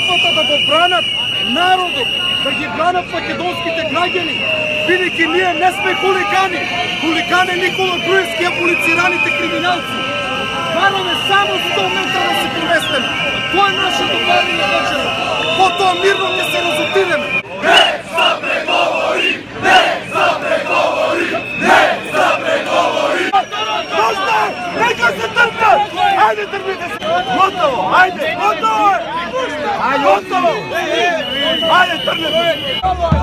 църквата да го бранят народът, да ги бранят македонските граждани, бидейки ние не сме хулигани. Хулиган е Никола Груевски, аболицираните криминалци. Караме само 100 метра да се преместим. Това е нашето главна държава. По-това мирно не се разотидеме. Не за преговори! Не за преговори! Не за преговори! Доста! Нека се търпят! Хайде, търпите се! Готово! Хайде! Готово! Хайде, готово! Хайде, търпете!